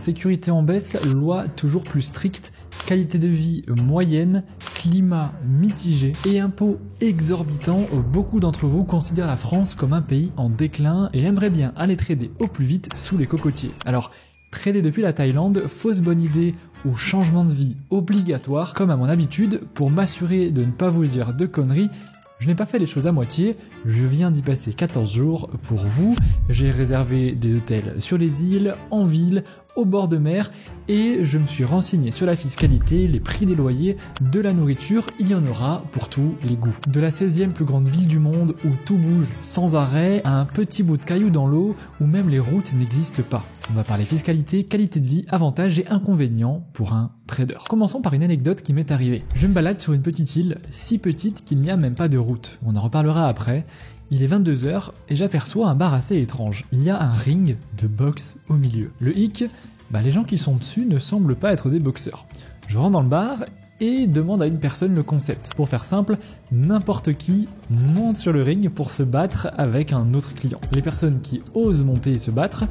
Sécurité en baisse, loi toujours plus stricte, qualité de vie moyenne, climat mitigé et impôts exorbitants. Beaucoup d'entre vous considèrent la France comme un pays en déclin et aimeraient bien aller trader au plus vite sous les cocotiers. Alors, trader depuis la Thaïlande, fausse bonne idée ou changement de vie obligatoire, comme à mon habitude, pour m'assurer de ne pas vous dire de conneries, je n'ai pas fait les choses à moitié, je viens d'y passer 14 jours pour vous, j'ai réservé des hôtels sur les îles, en ville, au bord de mer et je me suis renseigné sur la fiscalité, les prix des loyers, de la nourriture, il y en aura pour tous les goûts. De la 16e plus grande ville du monde où tout bouge sans arrêt, à un petit bout de caillou dans l'eau où même les routes n'existent pas. On va parler fiscalité, qualité de vie, avantages et inconvénients pour un trader. Commençons par une anecdote qui m'est arrivée. Je me balade sur une petite île, si petite qu'il n'y a même pas de route. On en reparlera après. Il est 22h et j'aperçois un bar assez étrange. Il y a un ring de boxe au milieu. Le hic, les gens qui sont dessus ne semblent pas être des boxeurs. Je rentre dans le bar et demande à une personne le concept. Pour faire simple, n'importe qui monte sur le ring pour se battre avec un autre client. Les personnes qui osent monter et se battre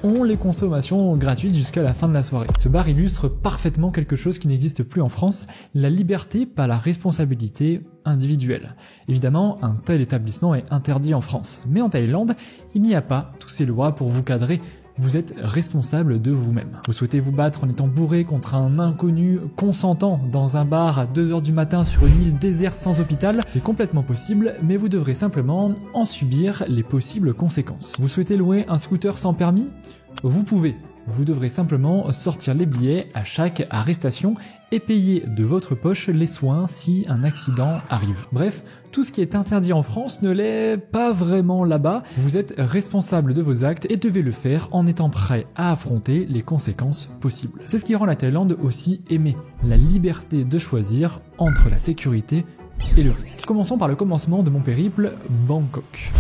ont les consommations gratuites jusqu'à la fin de la soirée. Ce bar illustre parfaitement quelque chose qui n'existe plus en France, la liberté, pas la responsabilité individuelle. Évidemment, un tel établissement est interdit en France. Mais en Thaïlande, il n'y a pas toutes ces lois pour vous cadrer. Vous êtes responsable de vous-même. Vous souhaitez vous battre en étant bourré contre un inconnu consentant dans un bar à 2h du matin sur une île déserte sans hôpital, c'est complètement possible, mais vous devrez simplement en subir les possibles conséquences. Vous souhaitez louer un scooter sans permis ? Vous pouvez. Vous devrez simplement sortir les billets à chaque arrestation et payer de votre poche les soins si un accident arrive. Bref, tout ce qui est interdit en France ne l'est pas vraiment là-bas. Vous êtes responsable de vos actes et devez le faire en étant prêt à affronter les conséquences possibles. C'est ce qui rend la Thaïlande aussi aimée, la liberté de choisir entre la sécurité et le risque. Commençons par le commencement de mon périple, Bangkok.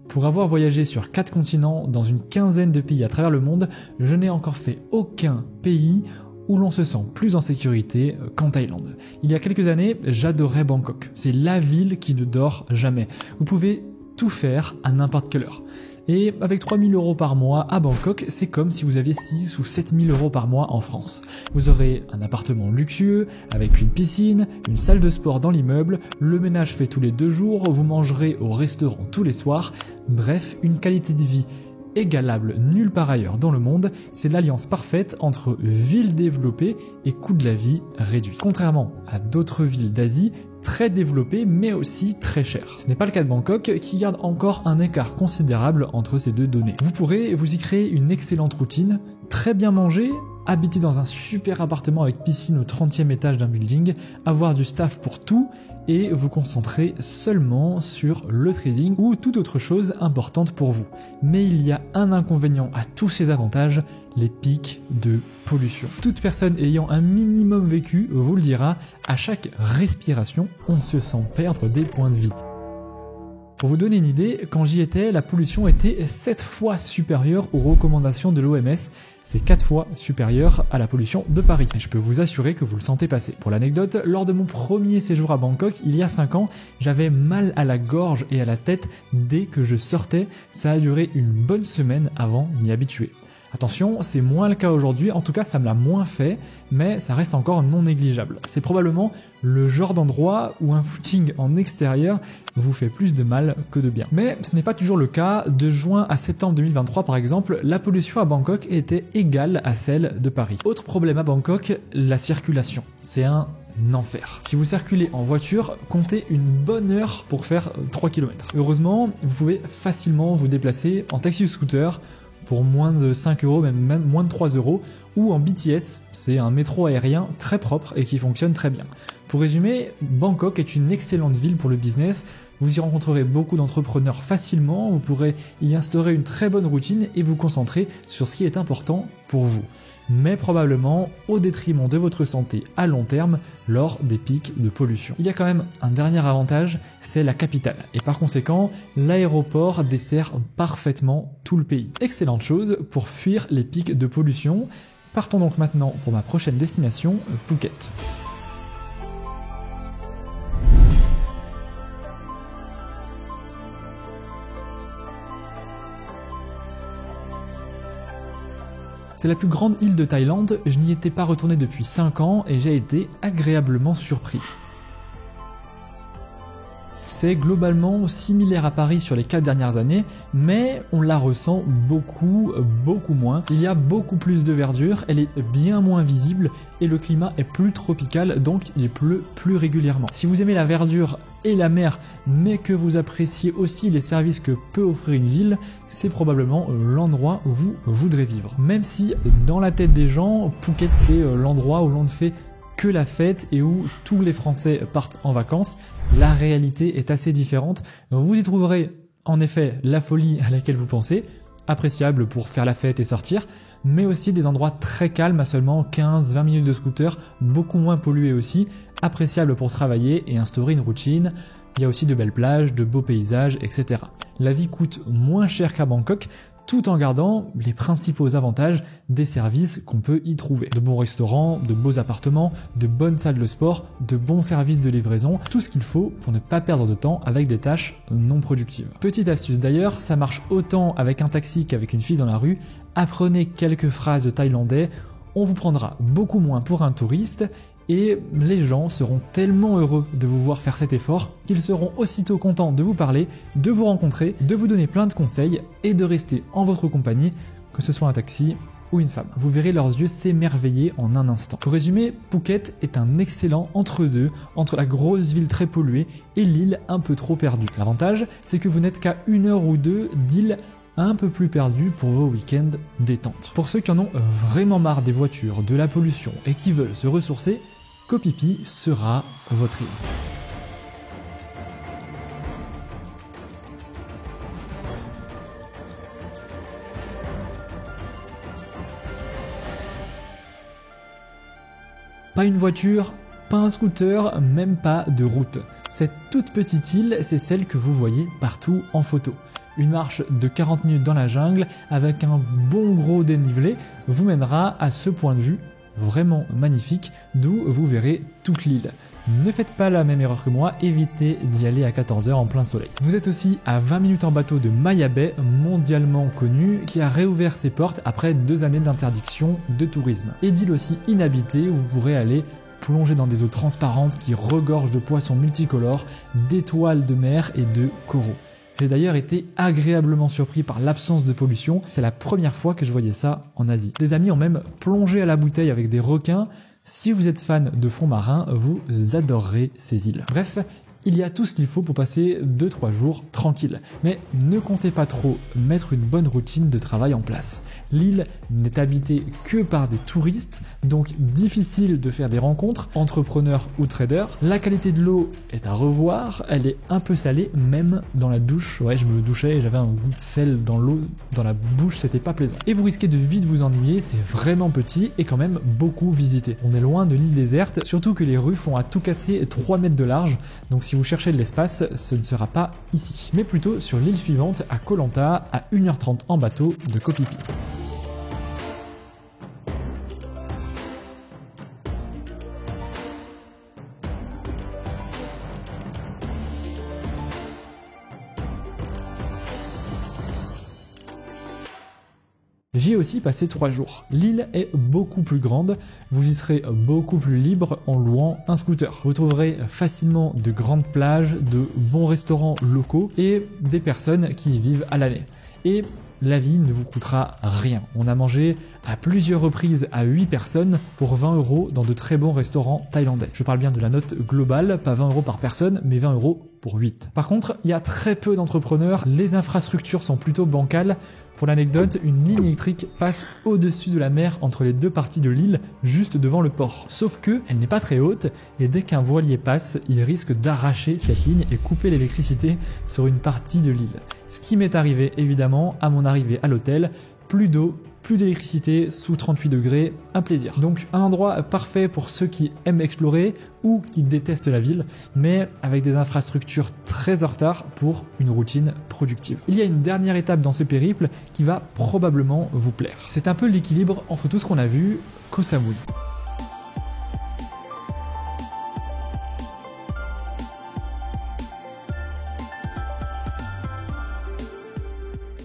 Pour avoir voyagé sur 4 continents dans une quinzaine de pays à travers le monde, je n'ai encore fait aucun pays où l'on se sent plus en sécurité qu'en Thaïlande. Il y a quelques années, j'adorais Bangkok. C'est la ville qui ne dort jamais. Vous pouvez tout faire à n'importe quelle heure. Et avec 3 000 € par mois à Bangkok, c'est comme si vous aviez 6 ou 7 000 € par mois en France. Vous aurez un appartement luxueux, avec une piscine, une salle de sport dans l'immeuble, le ménage fait tous les 2 jours, vous mangerez au restaurant tous les soirs, bref, une qualité de vie égalable nulle part ailleurs dans le monde, c'est l'alliance parfaite entre ville développée et coût de la vie réduit. Contrairement à d'autres villes d'Asie, très développées mais aussi très chères. Ce n'est pas le cas de Bangkok qui garde encore un écart considérable entre ces deux données. Vous pourrez vous y créer une excellente routine, très bien manger, habiter dans un super appartement avec piscine au 30e étage d'un building, avoir du staff pour tout et vous concentrer seulement sur le trading ou toute autre chose importante pour vous. Mais il y a un inconvénient à tous ces avantages, les pics de pollution. Toute personne ayant un minimum vécu vous le dira, à chaque respiration, on se sent perdre des points de vie. Pour vous donner une idée, quand j'y étais, la pollution était 7 fois supérieure aux recommandations de l'OMS. C'est 4 fois supérieur à la pollution de Paris. Et je peux vous assurer que vous le sentez passer. Pour l'anecdote, lors de mon premier séjour à Bangkok, il y a 5 ans, j'avais mal à la gorge et à la tête dès que je sortais. Ça a duré une bonne semaine avant de m'y habituer. Attention, c'est moins le cas aujourd'hui, en tout cas ça me l'a moins fait, mais ça reste encore non négligeable. C'est probablement le genre d'endroit où un footing en extérieur vous fait plus de mal que de bien. Mais ce n'est pas toujours le cas. De juin à septembre 2023 par exemple, la pollution à Bangkok était égale à celle de Paris. Autre problème à Bangkok, la circulation. C'est un enfer. Si vous circulez en voiture, comptez une bonne heure pour faire 3 km. Heureusement, vous pouvez facilement vous déplacer en taxi ou scooter pour moins de 5 €, même moins de 3 €, ou en BTS, c'est un métro aérien très propre et qui fonctionne très bien. Pour résumer, Bangkok est une excellente ville pour le business, vous y rencontrerez beaucoup d'entrepreneurs facilement, vous pourrez y instaurer une très bonne routine et vous concentrer sur ce qui est important pour vous. Mais probablement au détriment de votre santé à long terme lors des pics de pollution. Il y a quand même un dernier avantage, c'est la capitale. Et par conséquent, l'aéroport dessert parfaitement tout le pays. Excellente chose pour fuir les pics de pollution. Partons donc maintenant pour ma prochaine destination, Phuket. C'est la plus grande île de Thaïlande, je n'y étais pas retourné depuis 5 ans et j'ai été agréablement surpris. C'est globalement similaire à Paris sur les 4 dernières années, mais on la ressent beaucoup moins. Il y a beaucoup plus de verdure, elle est bien moins visible et le climat est plus tropical, donc il pleut plus régulièrement. Si vous aimez la verdure et la mer, mais que vous appréciez aussi les services que peut offrir une ville, c'est probablement l'endroit où vous voudrez vivre. Même si dans la tête des gens, Phuket c'est l'endroit où l'on ne fait que la fête et où tous les Français partent en vacances, la réalité est assez différente. Vous y trouverez en effet la folie à laquelle vous pensez, appréciable pour faire la fête et sortir, mais aussi des endroits très calmes à seulement 15-20 minutes de scooter, beaucoup moins pollués aussi, appréciable pour travailler et instaurer une routine. Il y a aussi de belles plages, de beaux paysages, etc. La vie coûte moins cher qu'à Bangkok, tout en gardant les principaux avantages des services qu'on peut y trouver. De bons restaurants, de beaux appartements, de bonnes salles de sport, de bons services de livraison, tout ce qu'il faut pour ne pas perdre de temps avec des tâches non productives. Petite astuce d'ailleurs, ça marche autant avec un taxi qu'avec une fille dans la rue, apprenez quelques phrases de thaïlandais, on vous prendra beaucoup moins pour un touriste et les gens seront tellement heureux de vous voir faire cet effort qu'ils seront aussitôt contents de vous parler, de vous rencontrer, de vous donner plein de conseils et de rester en votre compagnie, que ce soit un taxi ou une femme. Vous verrez leurs yeux s'émerveiller en un instant. Pour résumer, Phuket est un excellent entre-deux entre la grosse ville très polluée et l'île un peu trop perdue. L'avantage, c'est que vous n'êtes qu'à 1 heure ou 2 d'île un peu plus perdu pour vos week-ends détente. Pour ceux qui en ont vraiment marre des voitures, de la pollution et qui veulent se ressourcer, Koh Phi Phi sera votre île. Pas une voiture, pas un scooter, même pas de route. Cette toute petite île, c'est celle que vous voyez partout en photo. Une marche de 40 minutes dans la jungle avec un bon gros dénivelé vous mènera à ce point de vue vraiment magnifique d'où vous verrez toute l'île. Ne faites pas la même erreur que moi, évitez d'y aller à 14h en plein soleil. Vous êtes aussi à 20 minutes en bateau de Maya Bay, mondialement connu, qui a réouvert ses portes après 2 années d'interdiction de tourisme. Et d'île aussi inhabitée où vous pourrez aller plonger dans des eaux transparentes qui regorgent de poissons multicolores, d'étoiles de mer et de coraux. J'ai d'ailleurs été agréablement surpris par l'absence de pollution, c'est la première fois que je voyais ça en Asie. Des amis ont même plongé à la bouteille avec des requins. Si vous êtes fan de fonds marins, vous adorerez ces îles. Bref, il y a tout ce qu'il faut pour passer 2-3 jours tranquille. Mais ne comptez pas trop mettre une bonne routine de travail en place. L'île n'est habitée que par des touristes, donc difficile de faire des rencontres, entrepreneurs ou traders. La qualité de l'eau est à revoir, elle est un peu salée, même dans la douche. Ouais, je me douchais et j'avais un goût de sel dans l'eau, dans la bouche, c'était pas plaisant. Et vous risquez de vite vous ennuyer, c'est vraiment petit et quand même beaucoup visité. On est loin de l'île déserte, surtout que les rues font à tout casser 3 mètres de large, donc si vous cherchez de l'espace, ce ne sera pas ici, mais plutôt sur l'île suivante à Koh Lanta, à 1h30 en bateau de Koh Phi Phi. J'y ai aussi passé 3 jours. L'île est beaucoup plus grande, vous y serez beaucoup plus libre en louant un scooter. Vous trouverez facilement de grandes plages, de bons restaurants locaux et des personnes qui y vivent à l'année. Et la vie ne vous coûtera rien. On a mangé à plusieurs reprises à 8 personnes pour 20 € dans de très bons restaurants thaïlandais. Je parle bien de la note globale, pas 20 € par personne, mais 20 € pour 8. Par contre, il y a très peu d'entrepreneurs, les infrastructures sont plutôt bancales. Pour l'anecdote, une ligne électrique passe au-dessus de la mer entre les 2 parties de l'île, juste devant le port. Sauf que elle n'est pas très haute et dès qu'un voilier passe, il risque d'arracher cette ligne et couper l'électricité sur une partie de l'île. Ce qui m'est arrivé évidemment à mon arrivée à l'hôtel, plus d'eau, plus d'électricité, sous 38 degrés, un plaisir. Donc un endroit parfait pour ceux qui aiment explorer ou qui détestent la ville, mais avec des infrastructures très en retard pour une routine productive. Il y a une dernière étape dans ce périple qui va probablement vous plaire. C'est un peu l'équilibre entre tout ce qu'on a vu, Koh Samui.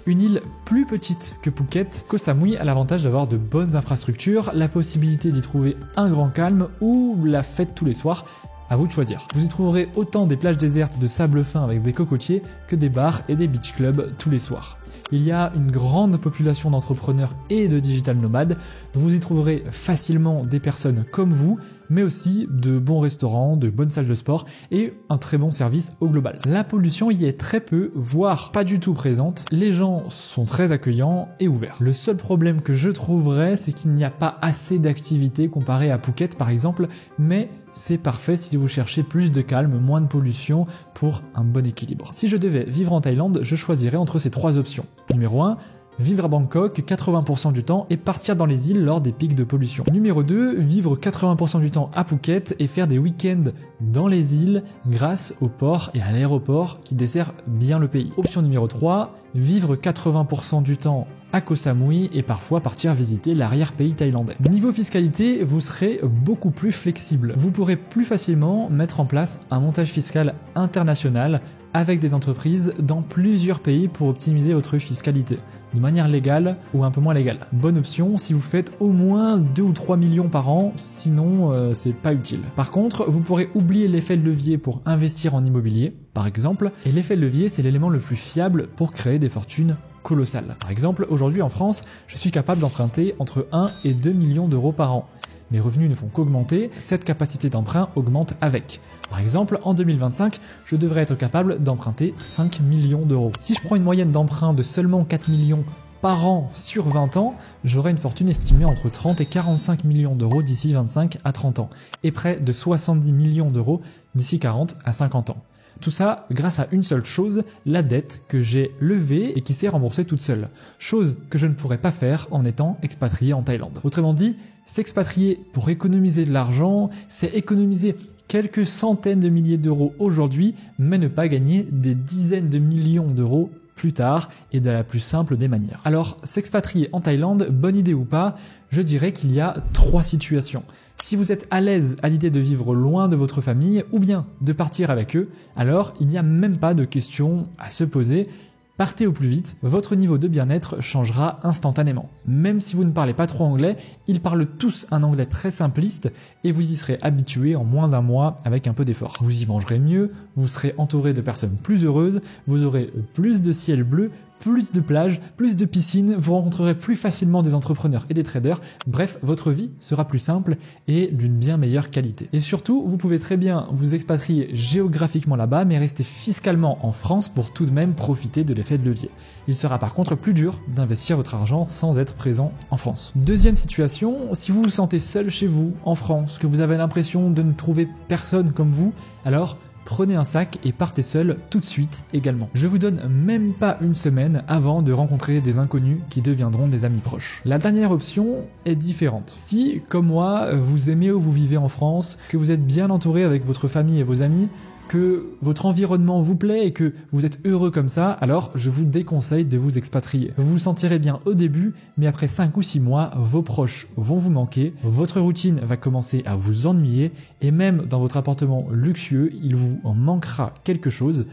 une île plus petite que Phuket, Koh Samui a l'avantage d'avoir de bonnes infrastructures, la possibilité d'y trouver un grand calme ou la fête tous les soirs. À vous de choisir. Vous y trouverez autant des plages désertes de sable fin avec des cocotiers que des bars et des beach clubs tous les soirs. Il y a une grande population d'entrepreneurs et de digital nomades. Vous y trouverez facilement des personnes comme vous, mais aussi de bons restaurants, de bonnes salles de sport et un très bon service au global. La pollution y est très peu, voire pas du tout présente. Les gens sont très accueillants et ouverts. Le seul problème que je trouverais, c'est qu'il n'y a pas assez d'activités comparé à Phuket par exemple, mais c'est parfait si vous cherchez plus de calme, moins de pollution pour un bon équilibre. Si je devais vivre en Thaïlande, je choisirais entre ces trois options. Numéro 1, vivre à Bangkok 80% du temps et partir dans les îles lors des pics de pollution. Numéro 2, vivre 80% du temps à Phuket et faire des week-ends dans les îles grâce au port et à l'aéroport qui dessert bien le pays. Option numéro 3, vivre 80% du temps à Koh Samui et parfois partir visiter l'arrière-pays thaïlandais. Niveau fiscalité, vous serez beaucoup plus flexible. Vous pourrez plus facilement mettre en place un montage fiscal international avec des entreprises dans plusieurs pays pour optimiser votre fiscalité, de manière légale ou un peu moins légale. Bonne option si vous faites au moins 2 ou 3 millions par an, sinon c'est pas utile. Par contre, vous pourrez oublier l'effet de levier pour investir en immobilier, par exemple, et l'effet de levier c'est l'élément le plus fiable pour créer des fortunes colossales. Par exemple, aujourd'hui en France, je suis capable d'emprunter entre 1 et 2 millions d'euros par an. Mes revenus ne font qu'augmenter, cette capacité d'emprunt augmente avec. Par exemple, en 2025, je devrais être capable d'emprunter 5 millions d'euros. Si je prends une moyenne d'emprunt de seulement 4 millions par an sur 20 ans, j'aurai une fortune estimée entre 30 et 45 millions d'euros d'ici 25 à 30 ans, et près de 70 millions d'euros d'ici 40 à 50 ans. Tout ça grâce à une seule chose, la dette que j'ai levée et qui s'est remboursée toute seule. Chose que je ne pourrais pas faire en étant expatrié en Thaïlande. Autrement dit, s'expatrier pour économiser de l'argent, c'est économiser quelques centaines de milliers d'euros aujourd'hui, mais ne pas gagner des dizaines de millions d'euros plus tard et de la plus simple des manières. Alors, s'expatrier en Thaïlande, bonne idée ou pas, je dirais qu'il y a 3 situations. Si vous êtes à l'aise à l'idée de vivre loin de votre famille ou bien de partir avec eux, alors il n'y a même pas de question à se poser. Partez au plus vite, votre niveau de bien-être changera instantanément. Même si vous ne parlez pas trop anglais, ils parlent tous un anglais très simpliste et vous y serez habitué en moins d'un mois avec un peu d'effort. Vous y mangerez mieux, vous serez entouré de personnes plus heureuses, vous aurez plus de ciel bleu, plus de plages, plus de piscines, vous rencontrerez plus facilement des entrepreneurs et des traders, bref, votre vie sera plus simple et d'une bien meilleure qualité. Et surtout, vous pouvez très bien vous expatrier géographiquement là-bas, mais rester fiscalement en France pour tout de même profiter de l'effet de levier. Il sera par contre plus dur d'investir votre argent sans être présent en France. Deuxième situation, si vous vous sentez seul chez vous, en France, que vous avez l'impression de ne trouver personne comme vous, alors prenez un sac et partez seul tout de suite également. Je vous donne même pas une semaine avant de rencontrer des inconnus qui deviendront des amis proches. La dernière option est différente. Si, comme moi, vous aimez où vous vivez en France, que vous êtes bien entouré avec votre famille et vos amis, que votre environnement vous plaît et que vous êtes heureux comme ça, alors je vous déconseille de vous expatrier. Vous vous sentirez bien au début, mais après 5 ou 6 mois, vos proches vont vous manquer, votre routine va commencer à vous ennuyer et même dans votre appartement luxueux, il vous en manquera quelque chose,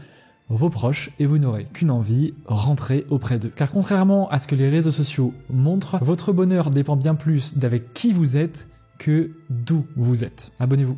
vos proches, et vous n'aurez qu'une envie, rentrer auprès d'eux. Car contrairement à ce que les réseaux sociaux montrent, votre bonheur dépend bien plus d'avec qui vous êtes que d'où vous êtes. Abonnez-vous.